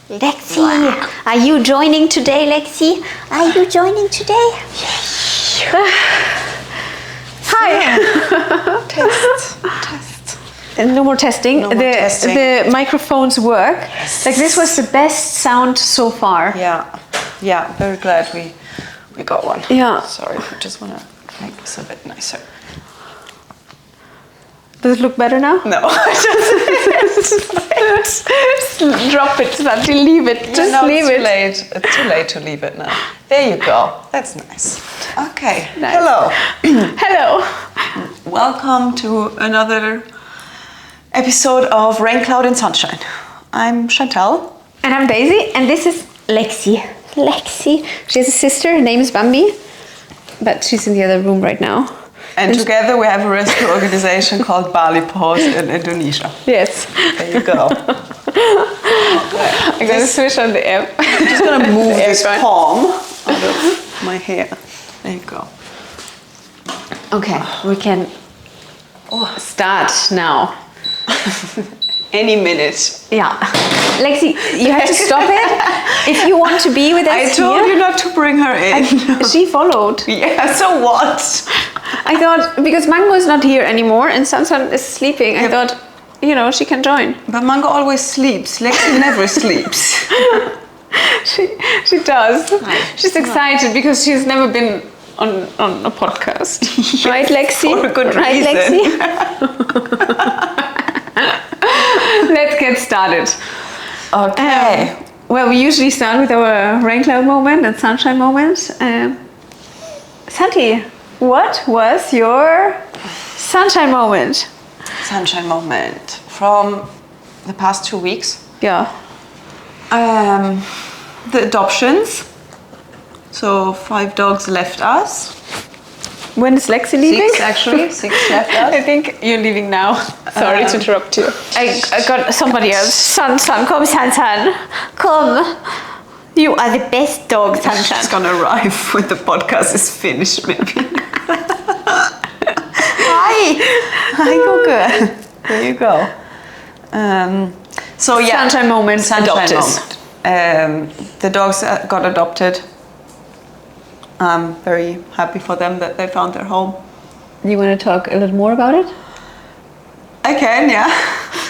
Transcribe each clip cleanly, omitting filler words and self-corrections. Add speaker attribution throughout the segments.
Speaker 1: Lexi, are you joining today, Lexi? Are you joining today? Hi.
Speaker 2: Test.
Speaker 1: No more testing.
Speaker 2: No more testing.
Speaker 1: The microphones work.
Speaker 2: Yes.
Speaker 1: Like this was the best sound so far.
Speaker 2: Yeah. Very glad we got one.
Speaker 1: Yeah.
Speaker 2: Sorry, I just want to make this a bit nicer.
Speaker 1: Does it look better now?
Speaker 2: No,
Speaker 1: Just drop it, Santi, leave it. Just leave it.
Speaker 2: Late. It's too late to leave it now. There you go. That's nice. Okay.
Speaker 1: Nice.
Speaker 2: Hello.
Speaker 1: Hello.
Speaker 2: Welcome to another episode of Raincloud Sunshine. I'm Chantal.
Speaker 1: And I'm Daisy, and this is Lexi. Lexi. She has a sister, her name is Bambi, but she's in the other room right now.
Speaker 2: And together we have a rescue organization called Bali Paws in Indonesia.
Speaker 1: Yes.
Speaker 2: There you go. Okay.
Speaker 1: I'm going to switch on the app.
Speaker 2: I'm just going to move this palm out of my hair. There you go.
Speaker 1: Okay, we can start now.
Speaker 2: Any minute.
Speaker 1: Yeah. Lexi, you have to stop it if you want to be with us.
Speaker 2: I told you not to bring her in.
Speaker 1: She followed.
Speaker 2: Yeah, so what?
Speaker 1: I thought, because Mango is not here anymore and Sansan is sleeping, I thought, she can join.
Speaker 2: But Mango always sleeps. Lexi never sleeps.
Speaker 1: She does. She's excited because she's never been on a podcast. Right, Lexi?
Speaker 2: For a good
Speaker 1: right,
Speaker 2: reason.
Speaker 1: Lexi? Let's get started.
Speaker 2: Okay.
Speaker 1: Well, we usually start with our Raincloud moment and Sunshine moment. Santi, what was your Sunshine moment?
Speaker 2: Sunshine moment from the past 2 weeks.
Speaker 1: Yeah.
Speaker 2: The adoptions. So 5 dogs left us.
Speaker 1: When is Lexi leaving?
Speaker 2: 6 actually. 6 left us.
Speaker 1: I think you're leaving now. Sorry to interrupt you. I got somebody else. San, come, San. Come. You are the best dog, San.
Speaker 2: She's gonna arrive when the podcast is finished, maybe. Hi, Google. There you go. So yeah,
Speaker 1: Sunshine moment.
Speaker 2: Sunshine
Speaker 1: Adopters.
Speaker 2: moment. The dogs got adopted. I'm very happy for them that they found their home.
Speaker 1: You want to talk a little more about it?
Speaker 2: I can, yeah.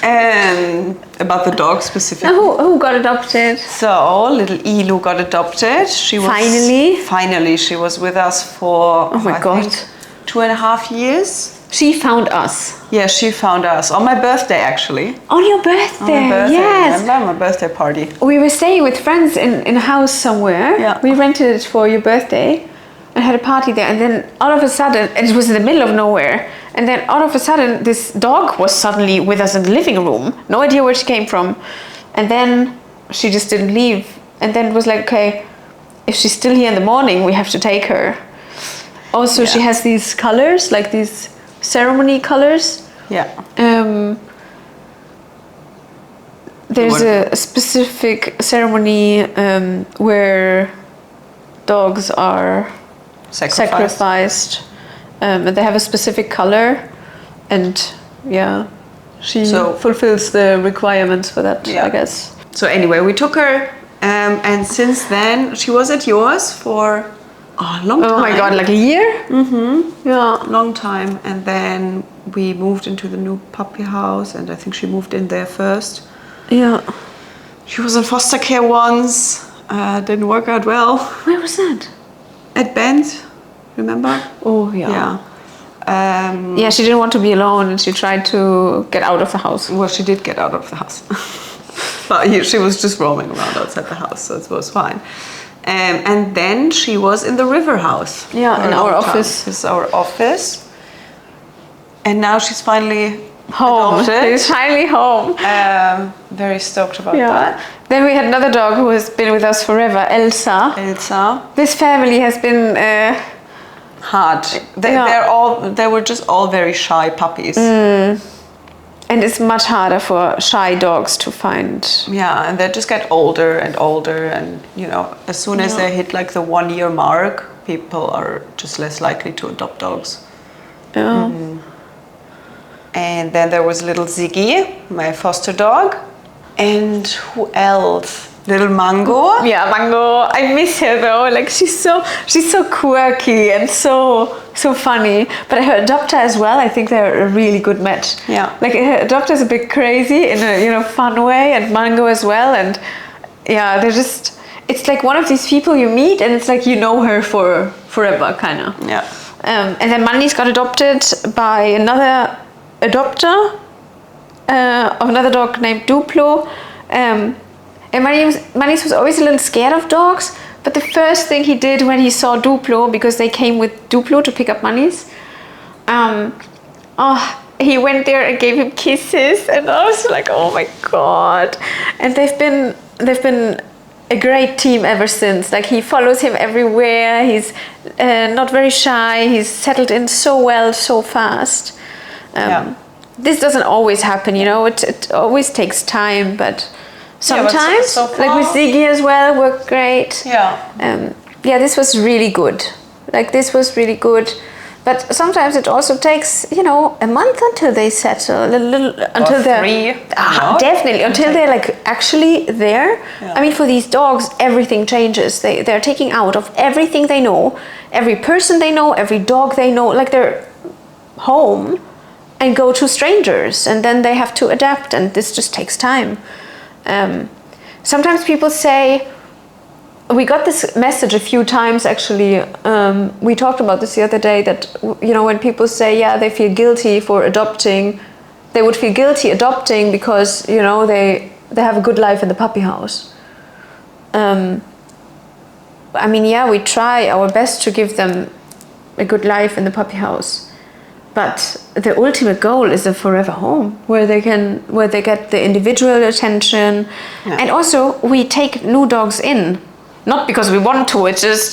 Speaker 2: And about the dog specifically.
Speaker 1: Who got adopted?
Speaker 2: So little Ilu got adopted. She was finally she was with us for
Speaker 1: I think
Speaker 2: 2.5 years.
Speaker 1: She found us.
Speaker 2: Yeah, she found us on my birthday actually.
Speaker 1: On your birthday?
Speaker 2: On my birthday,
Speaker 1: Yes.
Speaker 2: remember my birthday party?
Speaker 1: We were staying with friends in a house somewhere.
Speaker 2: Yeah.
Speaker 1: We rented it for your birthday and had a party there. And then all of a sudden, and it was in the middle of nowhere. And then all of a sudden, this dog was suddenly with us in the living room. No idea where she came from. And then she just didn't leave. And then it was like, okay, if she's still here in the morning, we have to take her. Also, she has these colors, like these ceremony colors.
Speaker 2: Yeah.
Speaker 1: There's a specific ceremony where dogs are sacrificed. And they have a specific color, and she fulfills the requirements for that, I guess.
Speaker 2: So anyway, we took her, and since then she was at yours for a long time.
Speaker 1: Oh my God, like a year? Mm-hmm. Yeah,
Speaker 2: long time. And then we moved into the new puppy house, and I think she moved in there first.
Speaker 1: Yeah.
Speaker 2: She was in foster care once. Didn't work out well.
Speaker 1: Where was that?
Speaker 2: At Bend, remember?
Speaker 1: Oh yeah.
Speaker 2: Yeah.
Speaker 1: Yeah, she didn't want to be alone, and she tried to get out of the house.
Speaker 2: Well, she did get out of the house. But she was just roaming around outside the house, so it was fine. And then she was in the river house.
Speaker 1: Yeah, in our office.
Speaker 2: This is our office. And now she's finally
Speaker 1: home.
Speaker 2: adopted.
Speaker 1: She's finally home.
Speaker 2: Very stoked about that.
Speaker 1: Then we had another dog who has been with us forever, Elsa. This family has been
Speaker 2: hard. They were just all very shy puppies.
Speaker 1: And it's much harder for shy dogs to find.
Speaker 2: Yeah, and they just get older and older, and as soon as they hit like the 1 year mark, people are just less likely to adopt dogs.
Speaker 1: Yeah.
Speaker 2: And then there was little Ziggy, my foster dog. And who else? Little Mango.
Speaker 1: Yeah, Mango. I miss her though. Like she's so quirky and so funny. But her adopter as well. I think they're a really good match.
Speaker 2: Yeah.
Speaker 1: Like her adopter's a bit crazy in a fun way, and Mango as well. And yeah, they're just. It's like one of these people you meet, and it's like her for forever, kind of.
Speaker 2: Yeah.
Speaker 1: And then Manny's got adopted by another adopter of another dog named Duplo. And Manny's was always a little scared of dogs, but the first thing he did when he saw Duplo, because they came with Duplo to pick up Manny's, he went there and gave him kisses, and I was like, oh my god. And they've been a great team ever since. Like he follows him everywhere. He's not very shy. He's settled in so well, so fast. This doesn't always happen, it always takes time, but sometimes,
Speaker 2: so far,
Speaker 1: like with Ziggy as well, worked great. This was really good. But sometimes it also takes, a month until they settle, until they're
Speaker 2: 3.
Speaker 1: Definitely until they're like actually there.
Speaker 2: Yeah.
Speaker 1: I mean, for these dogs, everything changes. They're taking out of everything they know, every person they know, every dog they know, like they're home, and go to strangers, and then they have to adapt, and this just takes time. Sometimes people say, we got this message a few times actually. We talked about this the other day, that when people say they feel guilty for adopting, they would feel guilty adopting because they have a good life in the puppy house. I mean, we try our best to give them a good life in the puppy house, but the ultimate goal is a forever home where they get the individual attention. And also we take new dogs in. Not because we want to, it's just,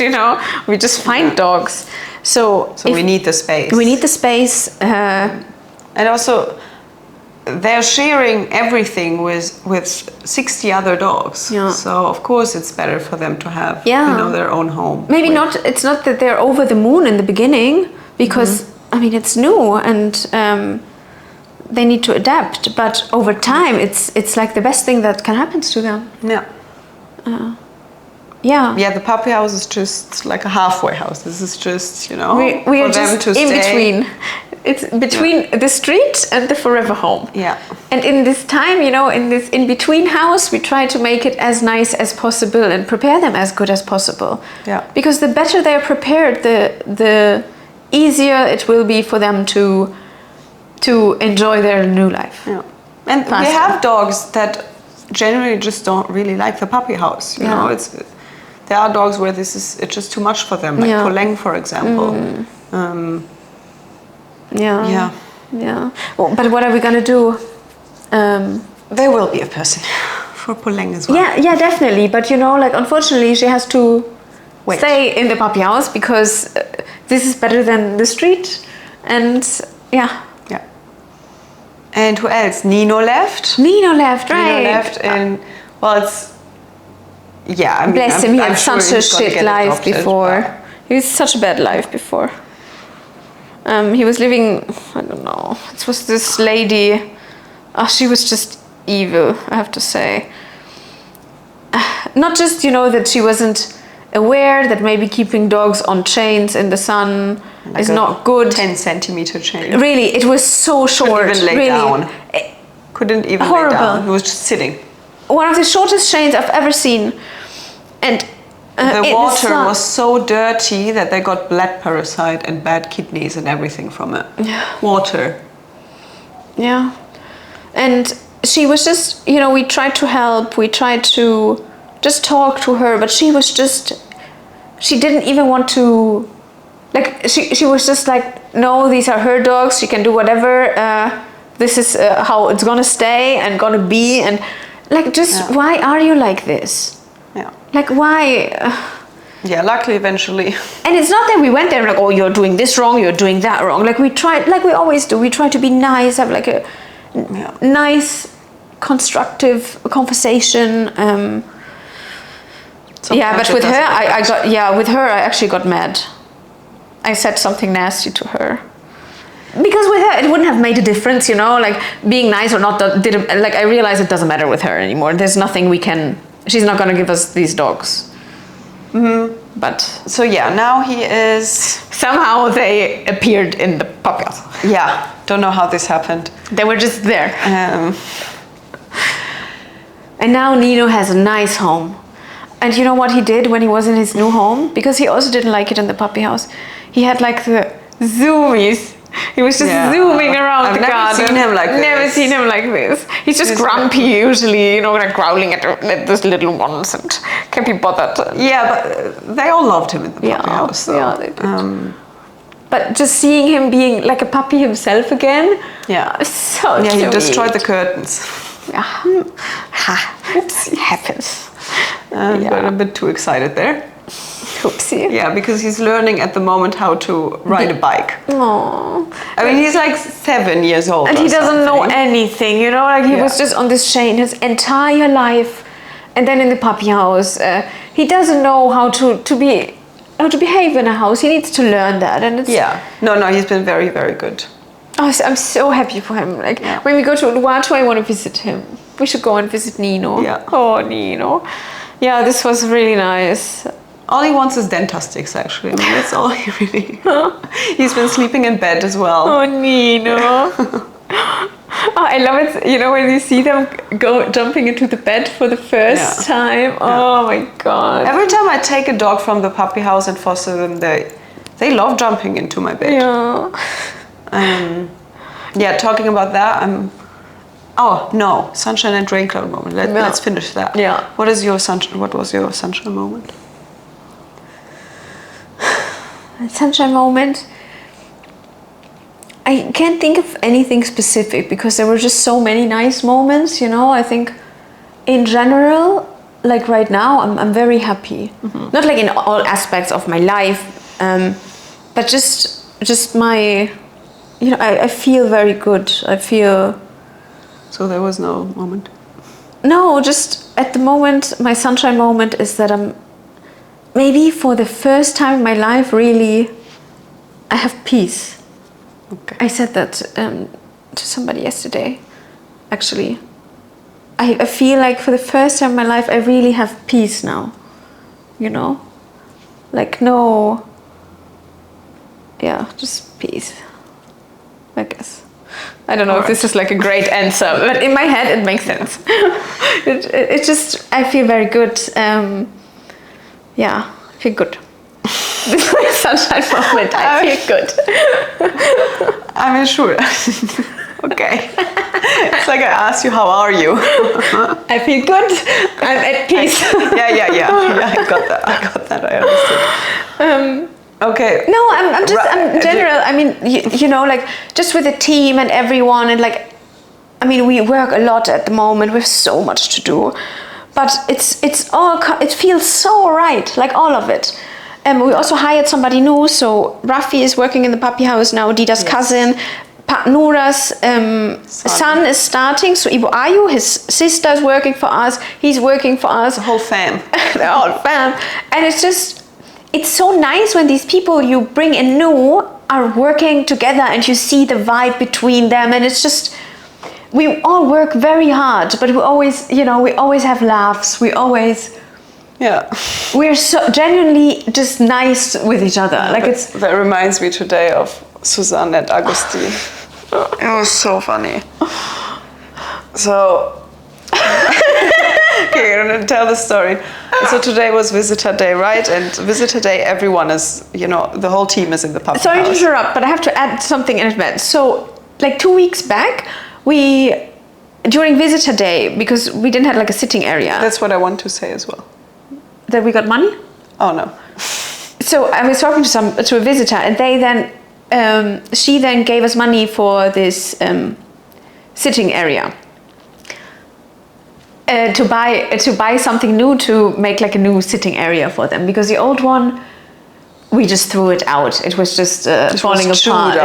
Speaker 1: we just find dogs. So
Speaker 2: we need the space.
Speaker 1: We need the space.
Speaker 2: And also, they're sharing everything with 60 other dogs.
Speaker 1: Yeah.
Speaker 2: So, of course, it's better for them to have, their own home.
Speaker 1: Maybe it's not that they're over the moon in the beginning, because, I mean, it's new and they need to adapt. But over time, it's like the best thing that can happen to them.
Speaker 2: Yeah. The puppy house is just like a halfway house. This is just,
Speaker 1: we
Speaker 2: for
Speaker 1: are
Speaker 2: them
Speaker 1: just
Speaker 2: to
Speaker 1: in
Speaker 2: stay.
Speaker 1: between. It's between the street and the forever home.
Speaker 2: Yeah.
Speaker 1: And in this time, in this in-between house, we try to make it as nice as possible and prepare them as good as possible.
Speaker 2: Yeah.
Speaker 1: Because the better they're prepared, the easier it will be for them to enjoy their new life.
Speaker 2: Yeah. And we have dogs that generally just don't really like the puppy house. You know, there are dogs where it's just too much for them, like Poleng, for example.
Speaker 1: Well, but what are we gonna do?
Speaker 2: There will be a person for Poleng as well.
Speaker 1: Yeah, definitely. But unfortunately, she has to stay in the puppy house because this is better than the street. And
Speaker 2: And who else? Nino left.
Speaker 1: Right?
Speaker 2: Nino left, and it's. I mean,
Speaker 1: bless him. He had
Speaker 2: sure
Speaker 1: such a shit life
Speaker 2: adopted,
Speaker 1: before. He had such a bad life before. He was living. I don't know. It was this lady. She was just evil, I have to say. Not just that she wasn't aware that maybe keeping dogs on chains in the sun is not good.
Speaker 2: 10-centimeter chain.
Speaker 1: Really, it was so short.
Speaker 2: Couldn't even lay down. Couldn't even lay down. He was just sitting.
Speaker 1: One of the shortest chains I've ever seen. And
Speaker 2: the water was so dirty that they got blood parasite and bad kidneys and everything from it. Water.
Speaker 1: Yeah. And she was just, we tried to help. We tried to just talk to her, but she didn't even want to, she was just like, no, these are her dogs. She can do whatever. This is how it's gonna stay and gonna be. And why are you like this?
Speaker 2: Yeah.
Speaker 1: Why?
Speaker 2: Luckily eventually.
Speaker 1: And it's not that we went there oh, you're doing this wrong, you're doing that wrong. We tried, like we always do. We try to be nice, have a nice, constructive conversation. But with her, I actually got mad. I said something nasty to her. Because with her, it wouldn't have made a difference, being nice or not. I realize it doesn't matter with her anymore. There's nothing we can she's not gonna give us these dogs. But
Speaker 2: so yeah, now he is.
Speaker 1: Somehow they appeared in the puppy house.
Speaker 2: Yeah, don't know how this happened.
Speaker 1: They were just there. And now Nino has a nice home. And you know what he did when he was in his new home? Because he also didn't like it in the puppy house. He had like the zoomies. He was just zooming around the garden.
Speaker 2: I've never seen him like this.
Speaker 1: Never seen him like this. He's just grumpy usually, you know, like growling at those little ones and can't be bothered.
Speaker 2: Yeah, but they all loved him in the puppy house. So.
Speaker 1: Yeah, they did. But just seeing him being like a puppy himself again, so
Speaker 2: he
Speaker 1: sweet.
Speaker 2: destroyed the curtains.
Speaker 1: Oops, it happens.
Speaker 2: Got a bit too excited there.
Speaker 1: Oopsie.
Speaker 2: Yeah, because he's learning at the moment how to ride a bike.
Speaker 1: Aww.
Speaker 2: I mean, he's like 7 years old.
Speaker 1: And he doesn't know anything, you know, like he was just on this chain his entire life. And then in the puppy house, he doesn't know how to behave in a house. He needs to learn that. And it's
Speaker 2: No, he's been very, very good.
Speaker 1: Oh, I'm so happy for him. Like when we go to Uluwatu, I want to visit him. We should go and visit Nino.
Speaker 2: Yeah.
Speaker 1: Oh, Nino. Yeah, this was really nice.
Speaker 2: All he wants is Dentastics, actually. I mean, that's all he really... He's been sleeping in bed as well.
Speaker 1: Oh, Nino. I love it. You know, when you see them go jumping into the bed for the first time. Oh, my God.
Speaker 2: Every time I take a dog from the puppy house and foster them, they love jumping into my bed.
Speaker 1: Yeah.
Speaker 2: Talking about that, oh no, Sunshine and Raincloud moment. Let's finish that.
Speaker 1: Yeah.
Speaker 2: What was your Sunshine moment?
Speaker 1: Sunshine moment. I can't think of anything specific because there were just so many nice moments. You know, I think in general, like right now, I'm very happy. Not like in all aspects of my life, but just my. You know, I feel very good. I feel...
Speaker 2: So there was no moment?
Speaker 1: No, just at the moment, my sunshine moment is that I'm... Maybe for the first time in my life, really, I have peace.
Speaker 2: Okay.
Speaker 1: I said that to somebody yesterday, actually. I feel like for the first time in my life, I really have peace now. You know? Like no... Yeah, just peace. I guess. I don't know if this is like a great answer, but in my head it makes sense. It just, I feel very good. I feel good. This is my sunshine moment. I feel good.
Speaker 2: I mean, sure. Okay. It's like I asked you, how are you?
Speaker 1: I feel good. I'm at peace.
Speaker 2: Yeah, I got that. I understood. Okay.
Speaker 1: No, I'm general. I mean, you know, like just with the team and everyone, and like, I mean, we work a lot at the moment. We have so much to do, but it feels so right, like all of it. We also hired somebody new. So Rafi is working in the puppy house now. Dida's cousin, Noura's son is starting. So Ayu, his sister, is working for us. He's working for us.
Speaker 2: The whole fam.
Speaker 1: The whole fam, and it's just. It's so nice when these people you bring in new are working together and you see the vibe between them, and it's just, we all work very hard, but we always, you know, we always have laughs. We're so genuinely just nice with each other. Like
Speaker 2: that reminds me today of Suzanne and Agustin. It was so funny. So... Okay, I'm gonna tell the story. So today was visitor day, right? And visitor day, everyone is, you know, the whole team is in the puppy house.
Speaker 1: Sorry to interrupt, but I have to add something in advance. So, like 2 weeks back, during visitor day, because we didn't have like a sitting area.
Speaker 2: That's what I want to say as well.
Speaker 1: That we got money?
Speaker 2: Oh no.
Speaker 1: So I was talking to a visitor, and they then, she then gave us money for this sitting area. To buy something new, to make like a new sitting area for them, because the old one we just threw it out. It was just falling apart.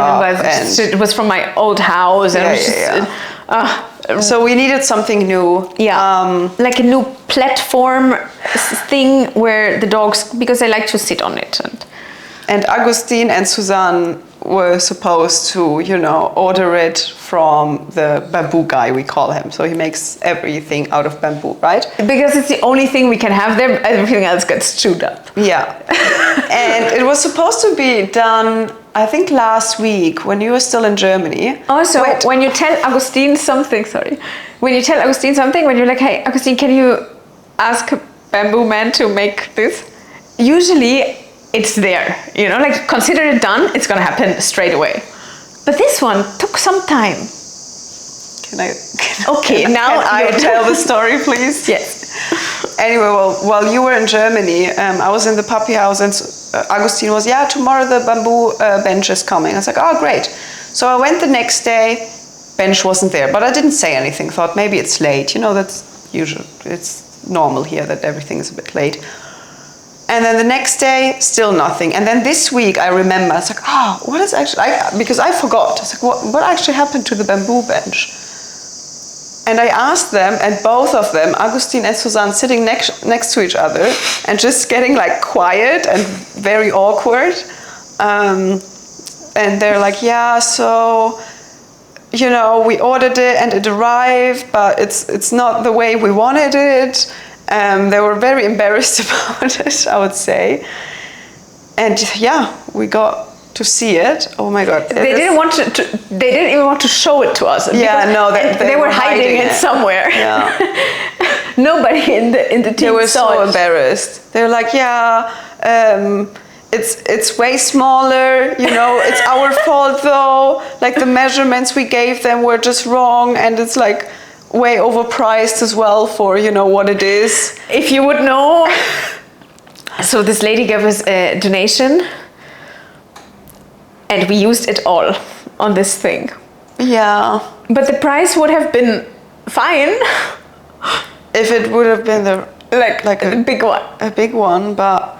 Speaker 1: It was from my old house, and
Speaker 2: so we needed something new.
Speaker 1: Yeah, like a new platform thing where the dogs, because they like to sit on it.
Speaker 2: And Agustin and Suzanne were supposed to, you know, order it from the bamboo guy, we call him. So he makes everything out of bamboo, right?
Speaker 1: Because it's the only thing we can have there, everything else gets chewed up.
Speaker 2: Yeah. And it was supposed to be done, I think, last week when you were still in Germany.
Speaker 1: Also, when you tell Agustin something, when you're like, hey, Agustin, can you ask a bamboo man to make this? Usually it's there, you know, like consider it done, it's gonna happen straight away. But this one took some time.
Speaker 2: Can I tell the story, please?
Speaker 1: Yes.
Speaker 2: Anyway, well, while you were in Germany, I was in the puppy house, and Agustin was, tomorrow the bamboo bench is coming. I was like, oh, great. So I went the next day, bench wasn't there, but I didn't say anything, thought maybe it's late. You know, that's usual, it's normal here that everything is a bit late. And then the next day, still nothing. And then this week, I remember, I was like, what is actually, because I forgot. I was like, what actually happened to the bamboo bench? And I asked them, and both of them, Agustin and Suzanne, sitting next to each other and just getting like quiet and very awkward. And they're like, so, you know, we ordered it and it arrived, but it's not the way we wanted it. They were very embarrassed about it, I would say. And we got to see it. Oh my God.
Speaker 1: They didn't even want to show it to us. They were hiding it somewhere.
Speaker 2: Yeah.
Speaker 1: Nobody in the team
Speaker 2: They were
Speaker 1: saw
Speaker 2: so
Speaker 1: it.
Speaker 2: embarrassed. They were like, it's way smaller, you know, it's our fault though. Like the measurements we gave them were just wrong, and it's like way overpriced as well for, you know, what it is.
Speaker 1: If you would know. So this lady gave us a donation, and we used it all on this thing.
Speaker 2: Yeah.
Speaker 1: But the price would have been fine
Speaker 2: if it would have been like
Speaker 1: a big one.
Speaker 2: A big one, but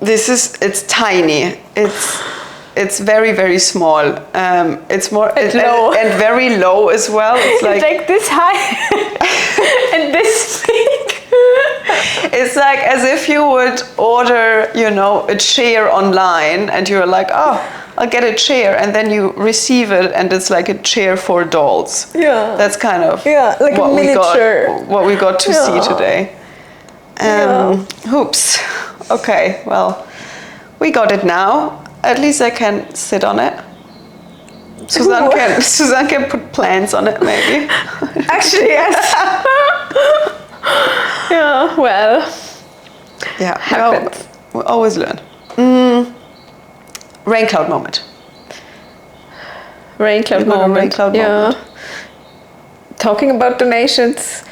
Speaker 2: it's tiny. It's very, very small. It's more
Speaker 1: low.
Speaker 2: And very low as well. It's
Speaker 1: like this high and this big.
Speaker 2: It's like as if you would order, you know, a chair online, and you're like, I'll get a chair, and then you receive it, and it's like a chair for dolls.
Speaker 1: Yeah.
Speaker 2: That's kind of
Speaker 1: like a miniature.
Speaker 2: What we got to see today. Oops. Okay, well, we got it now. At least I can sit on it. Suzanne can put plants on it, maybe.
Speaker 1: Actually, yes. Yeah, well.
Speaker 2: Yeah,
Speaker 1: happens.
Speaker 2: We always learn. Raincloud moment.
Speaker 1: Raincloud moment. Talking about donations.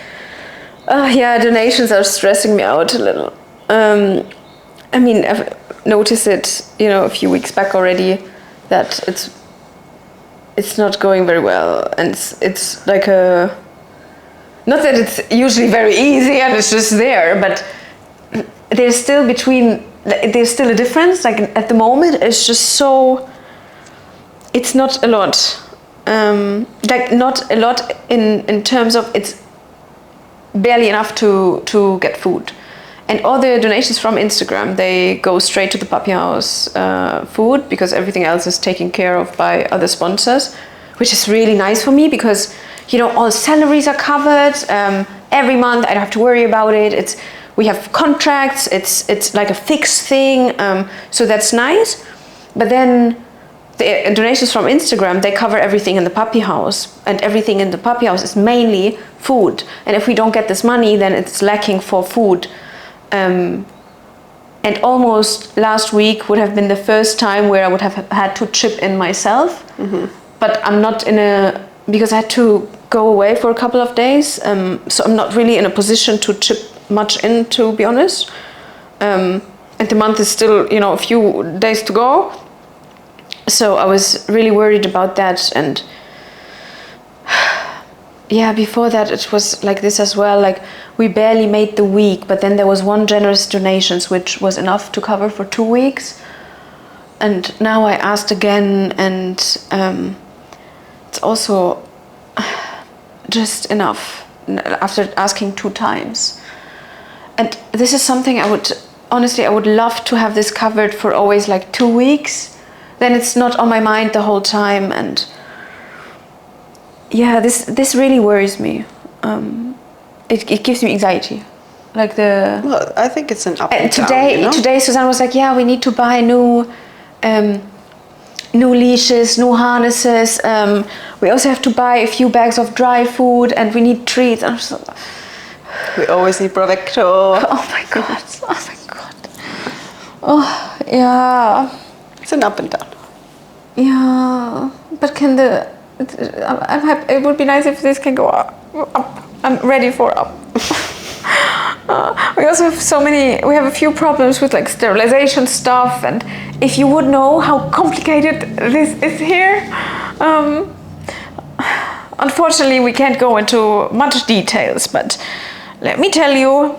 Speaker 1: Donations are stressing me out a little. I mean, I've noticed it, you know, a few weeks back already, that it's not going very well, and it's like not that it's usually very easy and it's just there, but there's still a difference. Like at the moment, it's just so. It's not a lot, like not a lot in terms of it's barely enough to get food. And all the donations from Instagram, they go straight to the puppy house food, because everything else is taken care of by other sponsors, which is really nice for me because, you know, all salaries are covered. Every month I don't have to worry about it. We have contracts. It's like a fixed thing. So that's nice. But then the donations from Instagram, they cover everything in the puppy house, and everything in the puppy house is mainly food. And if we don't get this money, then it's lacking for food. And almost last week would have been the first time where I would have had to chip in myself. Mm-hmm. But I'm not because I had to go away for a couple of days. So I'm not really in a position to chip much in, to be honest. And the month is still, you know, a few days to go. So I was really worried about that. And before that it was like this as well. Like we barely made the week, but then there was one generous donation which was enough to cover for 2 weeks. And now I asked again, and it's also just enough after asking 2 times. And this is something I would love to have this covered for always like 2 weeks, then it's not on my mind the whole time. And yeah, this really worries me. It gives me anxiety. Like
Speaker 2: Well, I think it's an up and
Speaker 1: today,
Speaker 2: down, you know?
Speaker 1: Today Susanne was like, yeah, we need to buy new leashes, new harnesses. We also have to buy a few bags of dry food, and we need treats. And I'm just like,
Speaker 2: We always need Provecto.
Speaker 1: oh my god, oh my god. Oh yeah,
Speaker 2: It's an up and down.
Speaker 1: yeah. But can it would be nice if this can go up. I'm ready for up. We also have we have a few problems with like sterilization stuff, and if you would know how complicated this is here, unfortunately we can't go into much details, but let me tell you,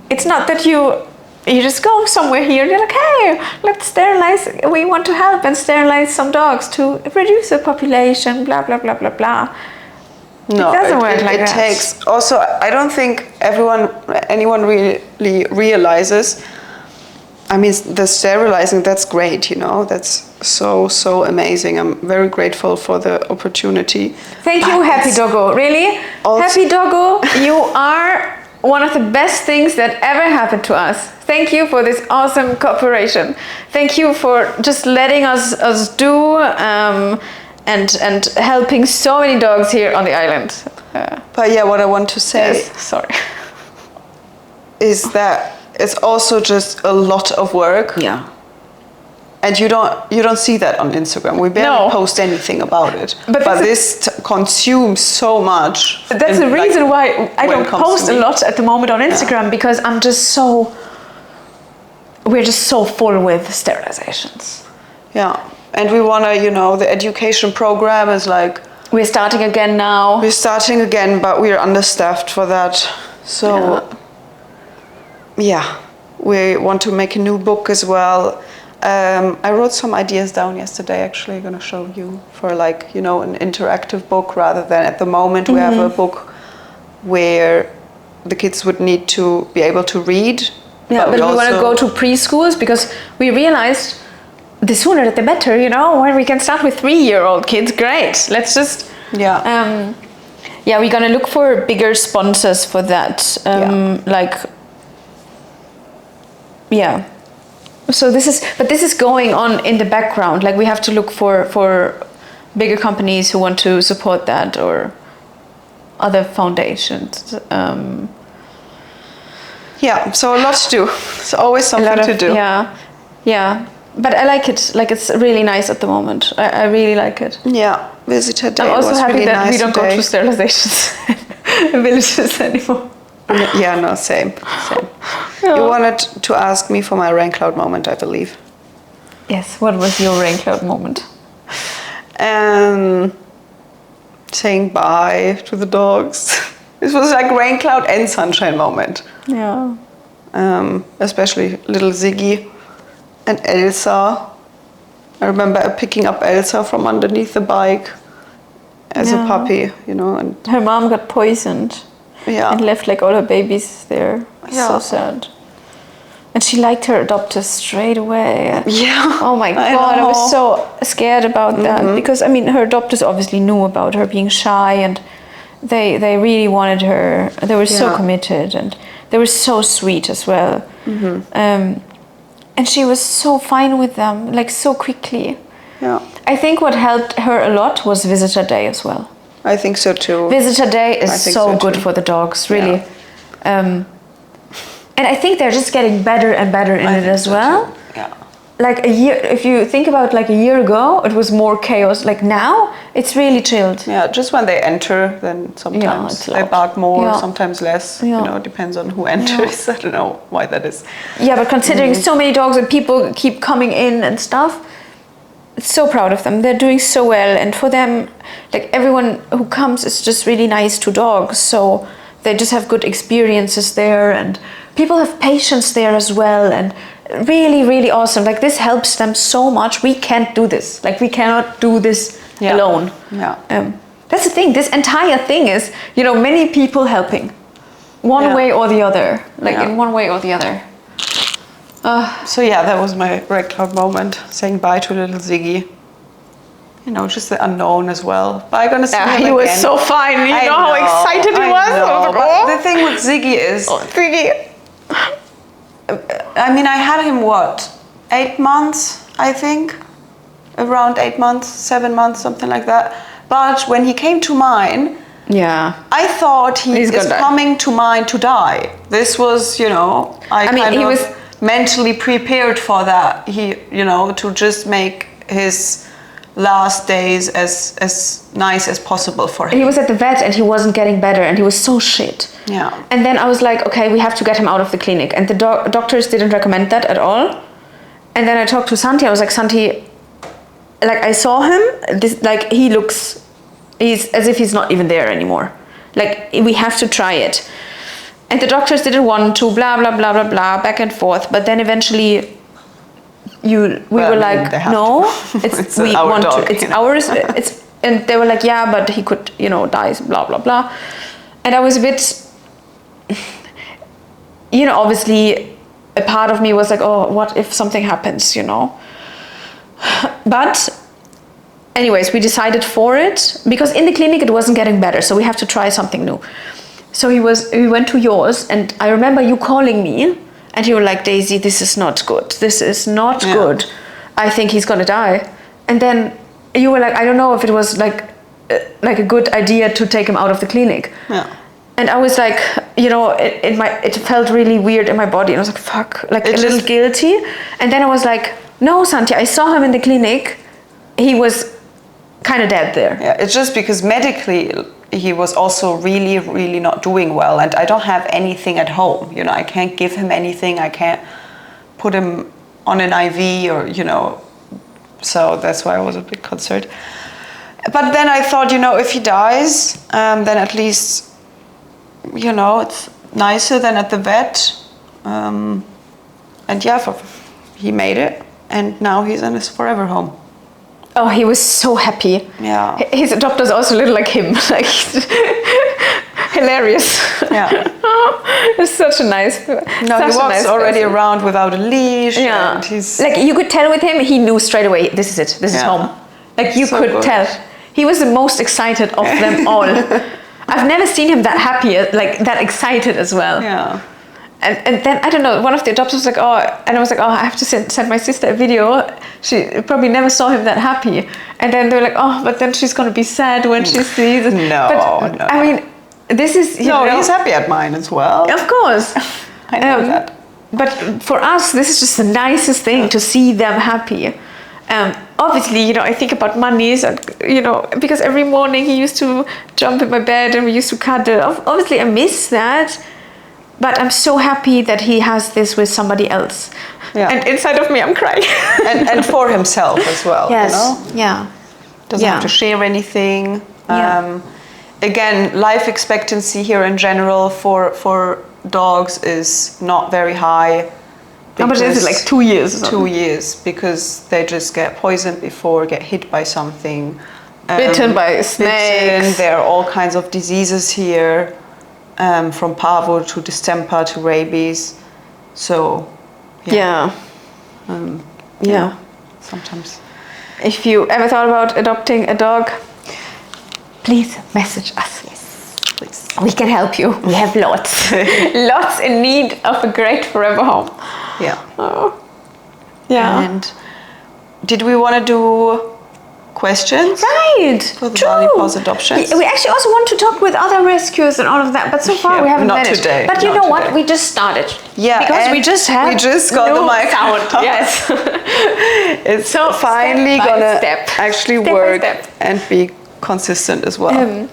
Speaker 1: it's not that you just go somewhere here and you're like, hey, let's sterilize, we want to help and sterilize some dogs to reduce the population, blah blah blah blah blah.
Speaker 2: No,
Speaker 1: it doesn't work like
Speaker 2: it
Speaker 1: that.
Speaker 2: takes. Also, I don't think anyone really realizes. I mean, the sterilizing, that's great, you know. That's so amazing. I'm very grateful for the opportunity.
Speaker 1: Thank you, Happy Doggo. Really, Happy Doggo, you are one of the best things that ever happened to us. Thank you for this awesome cooperation. Thank you for just letting us do. And helping so many dogs here on the island.
Speaker 2: But yeah, what I want to say is that it's also just a lot of work.
Speaker 1: Yeah.
Speaker 2: And you don't see that on Instagram. We barely post anything about it. But this consumes so much.
Speaker 1: That's the reason why I don't post a lot at the moment on Instagram, because we're just so full with sterilizations.
Speaker 2: Yeah. And we want to, you know, the education program is like...
Speaker 1: We're starting again now.
Speaker 2: We're starting again, but we're understaffed for that. So, yeah, we want to make a new book as well. I wrote some ideas down yesterday, actually, I'm going to show you, for like, you know, an interactive book, rather than at the moment we have a book where the kids would need to be able to read.
Speaker 1: Yeah, but we want to go to preschools, because we realized... the sooner the better, you know, when we can start with 3-year-old kids, great. Let's just...
Speaker 2: Yeah.
Speaker 1: We're going to look for bigger sponsors for that. So this is going on in the background. Like, we have to look for bigger companies who want to support that, or other foundations.
Speaker 2: So a lot to do. It's always something to do.
Speaker 1: Yeah. But I like it. Like, it's really nice at the moment. I really like it.
Speaker 2: Yeah, visitor day.
Speaker 1: I'm also
Speaker 2: was
Speaker 1: happy
Speaker 2: really
Speaker 1: that
Speaker 2: nice
Speaker 1: we don't
Speaker 2: today.
Speaker 1: go to sterilizations in villages anymore.
Speaker 2: Yeah, no, same.
Speaker 1: Yeah.
Speaker 2: You wanted to ask me for my Raincloud moment, I believe.
Speaker 1: Yes, what was your Raincloud moment?
Speaker 2: Saying bye to the dogs. This was like Raincloud and Sunshine moment.
Speaker 1: Yeah.
Speaker 2: Especially little Ziggy and Elsa. I remember picking up Elsa from underneath the bike as a puppy, you know. And
Speaker 1: her mom got poisoned.
Speaker 2: Yeah.
Speaker 1: And left like all her babies there.
Speaker 2: Yeah.
Speaker 1: So sad. And she liked her adopters straight away.
Speaker 2: Yeah.
Speaker 1: Oh my God, I was so scared about that. Because, I mean, her adopters obviously knew about her being shy, and they really wanted her. They were so committed, and they were so sweet as well. And she was so fine with them, like so quickly.
Speaker 2: Yeah.
Speaker 1: I think what helped her a lot was Visitor Day as well.
Speaker 2: I think so too.
Speaker 1: Visitor Day is so good for the dogs, really.
Speaker 2: Yeah.
Speaker 1: And I think they're just getting better and better in it as well.
Speaker 2: Yeah.
Speaker 1: Like a year, if you think about like a year ago, it was more chaos. Like now, it's really chilled.
Speaker 2: Yeah, just when they enter, then sometimes they bark more, sometimes less.
Speaker 1: Yeah.
Speaker 2: You know, it depends on who enters. I don't know why that is.
Speaker 1: Yeah, but considering so many dogs and people keep coming in and stuff, so proud of them. They're doing so well, and for them, like everyone who comes is just really nice to dogs, so they just have good experiences there, and people have patience there as well, and really awesome. Like, this helps them so much. We can't do this. Like, we cannot do this alone.
Speaker 2: Yeah.
Speaker 1: That's the thing. This entire thing is, you know, many people helping, one way or the other. Like in one way or the other.
Speaker 2: So yeah, that was my Raincloud moment, saying bye to little Ziggy. You know, just the unknown as well. But I'm gonna see him
Speaker 1: he
Speaker 2: again.
Speaker 1: was so fine. You know how excited he was?
Speaker 2: Know.
Speaker 1: Oh.
Speaker 2: But the thing with Ziggy is,
Speaker 1: Ziggy.
Speaker 2: I mean, I had him, 8 months, I think? Around 8 months, 7 months, something like that. But when he came to mine, I thought he's coming to mine to die. This was, you know, he was mentally prepared for that. He, you know, to just make his last days as nice as possible for him.
Speaker 1: He was at the vet and he wasn't getting better and he was so shit.
Speaker 2: Yeah.
Speaker 1: And then I was like, okay, we have to get him out of the clinic. And the doctors didn't recommend that at all. And then I talked to Santi. I was like, Santi, like I saw him, he's as if he's not even there anymore. Like, we have to try it. And the doctors didn't want to, blah, blah, blah, blah, blah, back and forth. But then eventually we were like, no, it's we our want dog, to, it's ours. And they were like, yeah, but he could, you know, die, blah, blah, blah. And I was a bit, you know, obviously a part of me was like, oh, what if something happens, you know? But anyways, we decided for it because in the clinic it wasn't getting better. So we have to try something new. So we went to yours and I remember you calling me and you were like, Daisy, this is not good. This is not good. I think he's gonna die. And then you were like, I don't know if it was like a good idea to take him out of the clinic.
Speaker 2: Yeah.
Speaker 1: And I was like, you know, it felt really weird in my body. And I was like, fuck, like a little guilty. And then I was like, no, Santi, I saw him in the clinic. He was kind of dead there.
Speaker 2: Yeah, it's just because medically he was also really, really not doing well. And I don't have anything at home. You know, I can't give him anything. I can't put him on an IV or, you know. So that's why I was a bit concerned. But then I thought, you know, if he dies, then at least, you know, it's nicer than at the vet. And yeah, he made it. And now he's in his forever home.
Speaker 1: Oh, he was so happy.
Speaker 2: Yeah.
Speaker 1: His adopter's also a little like him. Like, hilarious.
Speaker 2: Yeah.
Speaker 1: It's such a nice...
Speaker 2: No, he walks already around without a leash.
Speaker 1: Yeah.
Speaker 2: And he's...
Speaker 1: Like, you could tell with him, he knew straight away, this is it. This is home. Like, you could tell. He was the most excited of them all. I've never seen him that happy, like, that excited as well.
Speaker 2: Yeah.
Speaker 1: And then, I don't know, one of the adopters was like, oh, and I was like, oh, I have to send my sister a video. She probably never saw him that happy. And then they were like, oh, but then she's going to be sad when she sees it.
Speaker 2: No.
Speaker 1: I mean, this is, you know.
Speaker 2: He's happy at mine as well.
Speaker 1: Of course.
Speaker 2: I know that.
Speaker 1: But for us, this is just the nicest thing to see them happy. Obviously, you know, I think about monies, and, you know, because every morning he used to jump in my bed and we used to cuddle. Obviously, I miss that. But I'm so happy that he has this with somebody else. Yeah. And inside of me, I'm crying.
Speaker 2: and for himself as well.
Speaker 1: Yes.
Speaker 2: You know?
Speaker 1: Yeah.
Speaker 2: Doesn't have to share anything. Again, life expectancy here in general for dogs is not very high.
Speaker 1: How much is it? Like 2 years?
Speaker 2: 2 years, because they just get poisoned before, get hit by something.
Speaker 1: Bitten by snakes.
Speaker 2: There are all kinds of diseases here. From parvo to distemper to rabies, so sometimes.
Speaker 1: If you ever thought about adopting a dog, please message us.
Speaker 2: Yes, please.
Speaker 1: We can help you. We have lots, lots in need of a great forever home.
Speaker 2: Yeah.
Speaker 1: Oh. Yeah.
Speaker 2: And did we want to do questions?
Speaker 1: Right.
Speaker 2: For the Bali Paws adoptions.
Speaker 1: We actually also want to talk with other rescuers and all of that, but so far we haven't managed.
Speaker 2: Today.
Speaker 1: But you know what? We just started.
Speaker 2: Yeah.
Speaker 1: Because we just got the mic
Speaker 2: out.
Speaker 1: Yes.
Speaker 2: It's so finally gonna actually work and be consistent as well.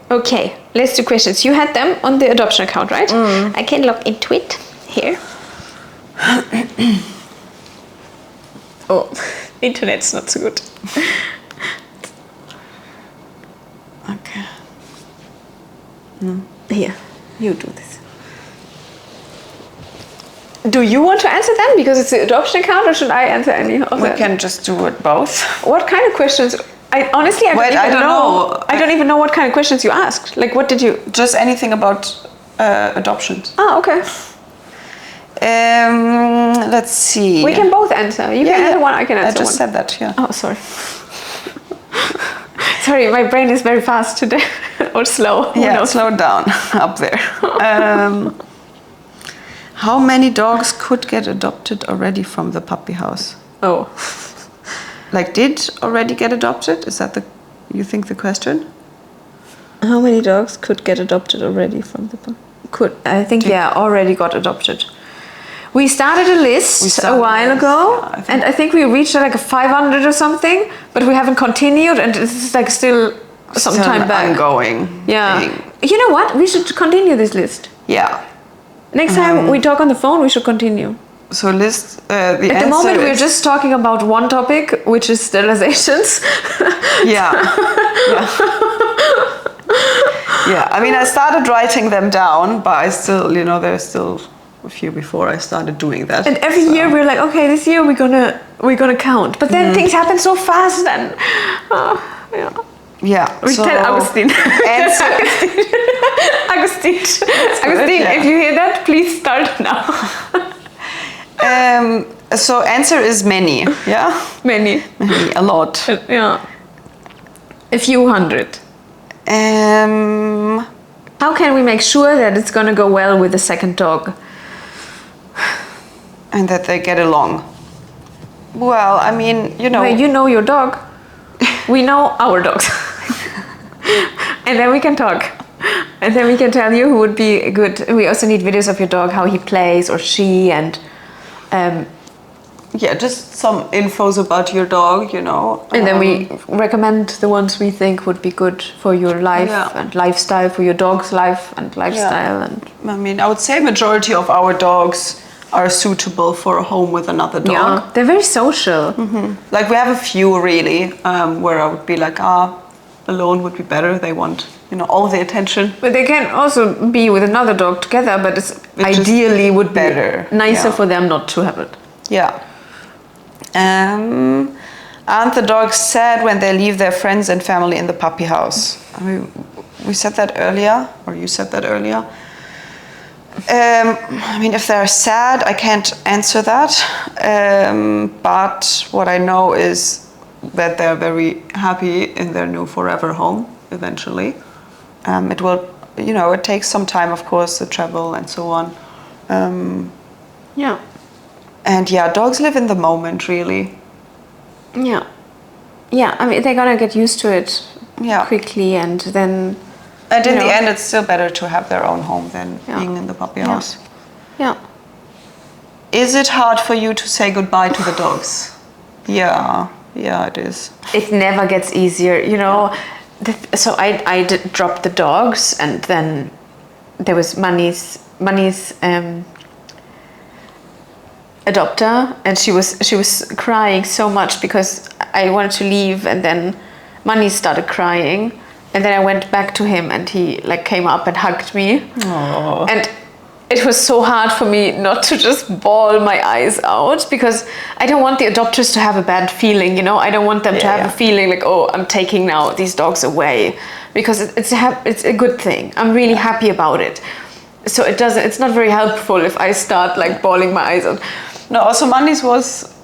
Speaker 1: Okay, let's do questions. You had them on the adoption account, right? I can log into it here. Oh, internet's not so good.
Speaker 2: Okay.
Speaker 1: Here, you do this. Do you want to answer them because it's the adoption account, or should I answer any of them?
Speaker 2: We can just do it both.
Speaker 1: What kind of questions? I don't know. I don't even know what kind of questions you asked. Like, what did you?
Speaker 2: Just anything about adoptions.
Speaker 1: Oh, okay.
Speaker 2: Let's see.
Speaker 1: We can both answer. You can answer one, I can answer
Speaker 2: I just
Speaker 1: one.
Speaker 2: said that, yeah.
Speaker 1: Oh, sorry. Sorry, my brain is very fast today. Or slow. Who knows?
Speaker 2: Slow down up there. How many dogs could get adopted already from the puppy house?
Speaker 1: Oh.
Speaker 2: Like, did already get adopted? Is that you think the question?
Speaker 1: How many dogs could get adopted already from the puppy? I think, already got adopted. We started a list a while ago, and I think we reached like a 500 or something, but we haven't continued, and it's like still some time back.
Speaker 2: Ongoing.
Speaker 1: Yeah.
Speaker 2: thing.
Speaker 1: You know what? We should continue this list.
Speaker 2: Yeah.
Speaker 1: Next time we talk on the phone, we should continue.
Speaker 2: So list
Speaker 1: At the moment, we're just talking about one topic, which is sterilizations.
Speaker 2: Yeah. Yeah. I mean, I started writing them down, but I still, there's still a few before I started doing that.
Speaker 1: And every year we're like, okay, this year we're gonna count. But then things happen so fast, and
Speaker 2: Yeah.
Speaker 1: We tell Augustine. Augustine, if you hear that, please start now.
Speaker 2: So answer is many. Yeah.
Speaker 1: Many.
Speaker 2: A lot.
Speaker 1: Yeah. A few hundred. How can we make sure that it's gonna go well with the second dog?
Speaker 2: And that they get along. Well, I mean,
Speaker 1: Well, you know your dog. We know our dogs. And then we can talk. And then we can tell you who would be good. We also need videos of your dog, how he plays or she, and
Speaker 2: just some infos about your dog,
Speaker 1: And then we recommend the ones we think would be good for your life and lifestyle, for your dog's life and lifestyle. And
Speaker 2: I mean, I would say majority of our dogs are suitable for a home with another dog.
Speaker 1: Yeah, they're very social.
Speaker 2: Mm-hmm. Like, we have a few really where I would be like, alone would be better. They want, all the attention.
Speaker 1: But they can also be with another dog together, but it ideally would be
Speaker 2: better.
Speaker 1: Nicer for them not to have it.
Speaker 2: Yeah. Aren't the dogs sad when they leave their friends and family in the puppy house? I mean, we said that earlier, or you said that earlier. I mean, if they're sad, I can't answer that. But what I know is that they're very happy in their new forever home eventually. It will, it takes some time, of course, to travel and so on.
Speaker 1: Yeah.
Speaker 2: And dogs live in the moment, really.
Speaker 1: Yeah. Yeah, I mean, they're gonna get used to it quickly, and then...
Speaker 2: And in the end, it's still better to have their own home than being in the puppy house.
Speaker 1: Yeah.
Speaker 2: Is it hard for you to say goodbye to the dogs? Yeah, it is.
Speaker 1: It never gets easier, So I dropped the dogs, and then there was Manny's adopter, and she was crying so much because I wanted to leave, and then Manny started crying. And then I went back to him, and he came up and hugged me.
Speaker 2: Aww.
Speaker 1: And it was so hard for me not to just bawl my eyes out, because I don't want the adopters to have a bad feeling, I don't want them to have a feeling like, oh, I'm taking now these dogs away, because it's a good thing. I'm really happy about it. So it's not very helpful if I start bawling my eyes out.
Speaker 2: No, also Mandy's was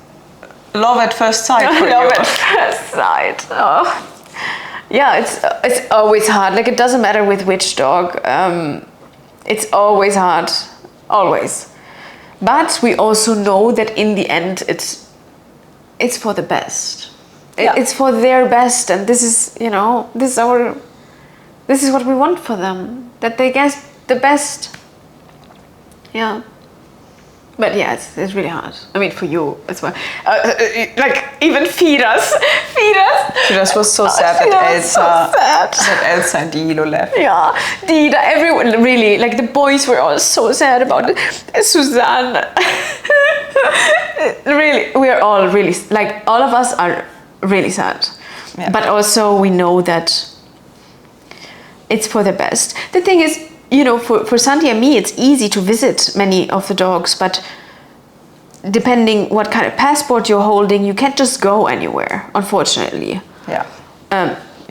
Speaker 2: love at first sight for you.
Speaker 1: Love at first sight. Oh. Yeah, it's always hard. It doesn't matter with which dog. It's always hard, always. But we also know that in the end, it's for the best. It's for their best, and this is what we want for them. That they get the best. Yeah. But it's really hard. I mean, for you as well. Even feed us.
Speaker 2: Feed was so sad that Elsa and Dilo left.
Speaker 1: Yeah, Dida, everyone really, the boys were all so sad about it. Suzanne. Really, we're all really, all of us are really sad. Yeah. But also we know that it's for the best. The thing is, for Santi and me, it's easy to visit many of the dogs, but depending what kind of passport you're holding, you can't just go anywhere, unfortunately.
Speaker 2: Yeah.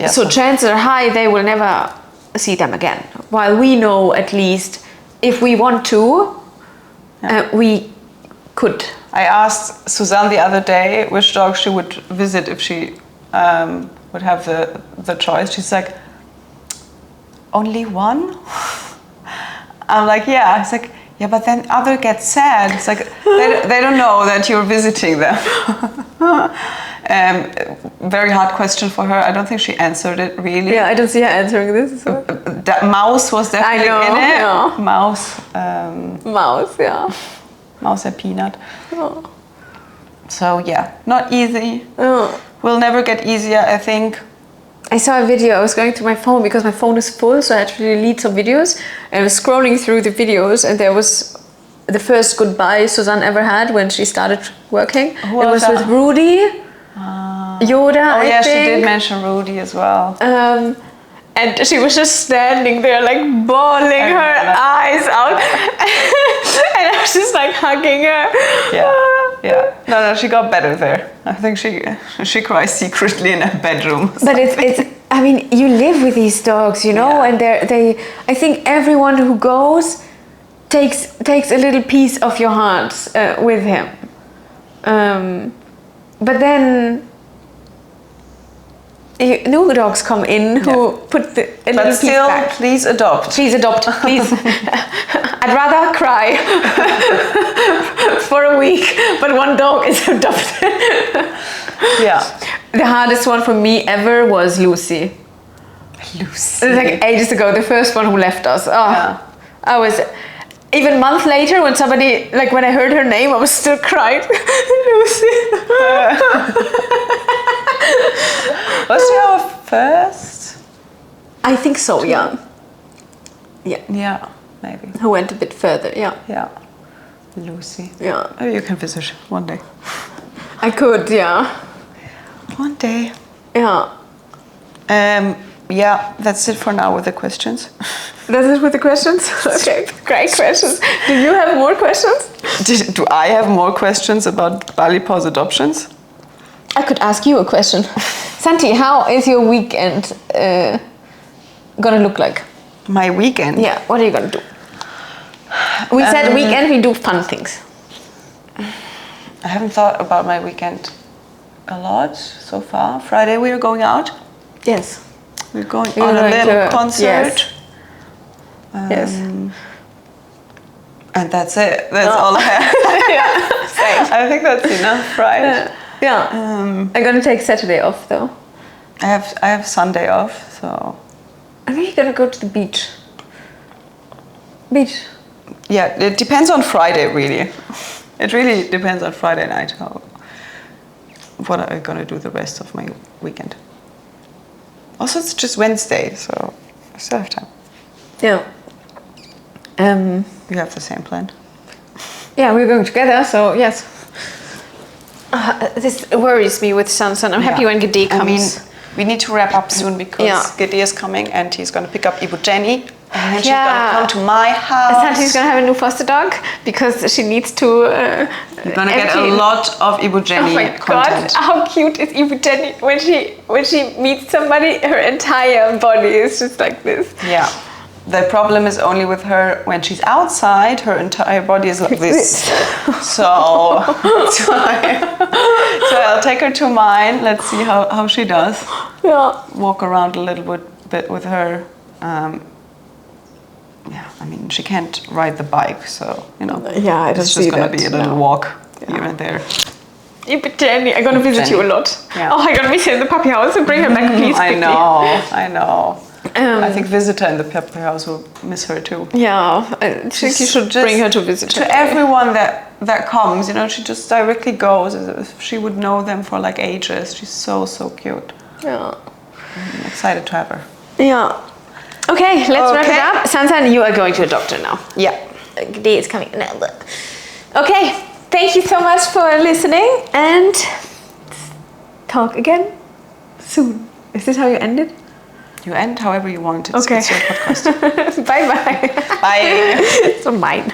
Speaker 1: So chances are high they will never see them again. While we know, at least, if we want to, We could.
Speaker 2: I asked Suzanne the other day which dog she would visit if she would have the choice. She's like, only one? I'm like, yeah. It's like, yeah, but then other get sad. It's like, they don't know that you're visiting them. Very hard question for her. I don't think she answered it really.
Speaker 1: Yeah, I don't see her answering this. So.
Speaker 2: That mouse was definitely in it.
Speaker 1: Yeah.
Speaker 2: Mouse.
Speaker 1: Mouse, yeah.
Speaker 2: Mouse and Peanut.
Speaker 1: Oh. So
Speaker 2: yeah, not easy.
Speaker 1: Oh.
Speaker 2: Will never get easier, I think.
Speaker 1: I saw a video. I was going through my phone because my phone is full, so I had to delete some videos. And I was scrolling through the videos, and there was the first goodbye Suzanne ever had when she started working.
Speaker 2: Who was
Speaker 1: with Rudy. Yoda,
Speaker 2: oh,
Speaker 1: I think.
Speaker 2: She did mention Rudy as well.
Speaker 1: And she was just standing there, like bawling her eyes out. And I was just like hugging her.
Speaker 2: Yeah. No, she got better there. I think she cries secretly in her bedroom.
Speaker 1: But it's. I mean, you live with these dogs, you know, and they. I think everyone who goes takes a little piece of your heart with him. But then new dogs come in who put a little piece back.
Speaker 2: Please adopt.
Speaker 1: Please adopt, please. I'd rather cry for a week, but one dog is adopted.
Speaker 2: Yeah.
Speaker 1: The hardest one for me ever was Lucy. Lucy. It was like ages ago, the first one who left us. I was... Even a month later, when somebody, like when I heard her name, I was still crying. Lucy.
Speaker 2: Was she our first?
Speaker 1: I think so, yeah.
Speaker 2: Yeah, maybe.
Speaker 1: Who went a bit further, yeah.
Speaker 2: Yeah. Lucy.
Speaker 1: Yeah.
Speaker 2: Maybe you can visit one day.
Speaker 1: I could, yeah.
Speaker 2: One day.
Speaker 1: Yeah.
Speaker 2: Yeah, that's it for now with the questions.
Speaker 1: That's it with the questions? Okay, great questions. Do you have more questions?
Speaker 2: Do I have more questions about Bali Paws adoptions?
Speaker 1: I could ask you a question. Santi, how is your weekend gonna look like?
Speaker 2: My weekend?
Speaker 1: Yeah, what are you gonna do? We said weekend, we do fun things.
Speaker 2: I haven't thought about my weekend a lot so far. Friday we are going out.
Speaker 1: Yes.
Speaker 2: We're going on a little concert.
Speaker 1: Yes.
Speaker 2: And that's it. That's all I have. I think that's enough, right?
Speaker 1: Yeah. I'm gonna take Saturday off though.
Speaker 2: I have Sunday off, so.
Speaker 1: I'm really gonna go to the beach. Beach.
Speaker 2: Yeah, it depends on Friday, really. It really depends on Friday night what I'm gonna do the rest of my weekend. Also, it's just Wednesday, so I still have time.
Speaker 1: Yeah.
Speaker 2: You have the same plan?
Speaker 1: Yeah, we're going together, so yes. This worries me with Sansan. I'm happy when Gede comes.
Speaker 2: I mean, we need to wrap up soon because Gede is coming and he's going to pick up Ibu Jenny. And then she's going to come to my house.
Speaker 1: Santi's going to have a new foster dog because she needs to...
Speaker 2: You're going to get a lot of Ibu Jenny content.
Speaker 1: God, how cute is Ibu Jenny? When she meets somebody, her entire body is just like this.
Speaker 2: Yeah. The problem is only with her when she's outside, her entire body is like this. So I'll take her to mine. Let's see how she does.
Speaker 1: Yeah.
Speaker 2: Walk around a little bit with her. Yeah, I mean, she can't ride the bike, so, you know.
Speaker 1: Yeah, I don't
Speaker 2: it's just going to be a little walk here and there.
Speaker 1: Ibu Jenny, I'm going to visit you a lot. Yeah. Oh, I'm going to visit her in the puppy house and bring her back, please.
Speaker 2: I know. I think visitor in the puppy house will miss her too.
Speaker 1: Yeah, I think you should bring her to visit her.
Speaker 2: To everyone that comes, you know, she just directly goes as if she would know them for like ages. She's so cute.
Speaker 1: Yeah.
Speaker 2: I'm excited to have her.
Speaker 1: Yeah. Okay, let's wrap it up. Sansan, you are going to a doctor now.
Speaker 2: Yeah.
Speaker 1: Day is coming. Okay, thank you so much for listening and talk again soon. Is this how you end it?
Speaker 2: You end however you want.
Speaker 1: Okay.
Speaker 2: It's your podcast.
Speaker 1: Bye-bye.
Speaker 2: Bye.
Speaker 1: So mine.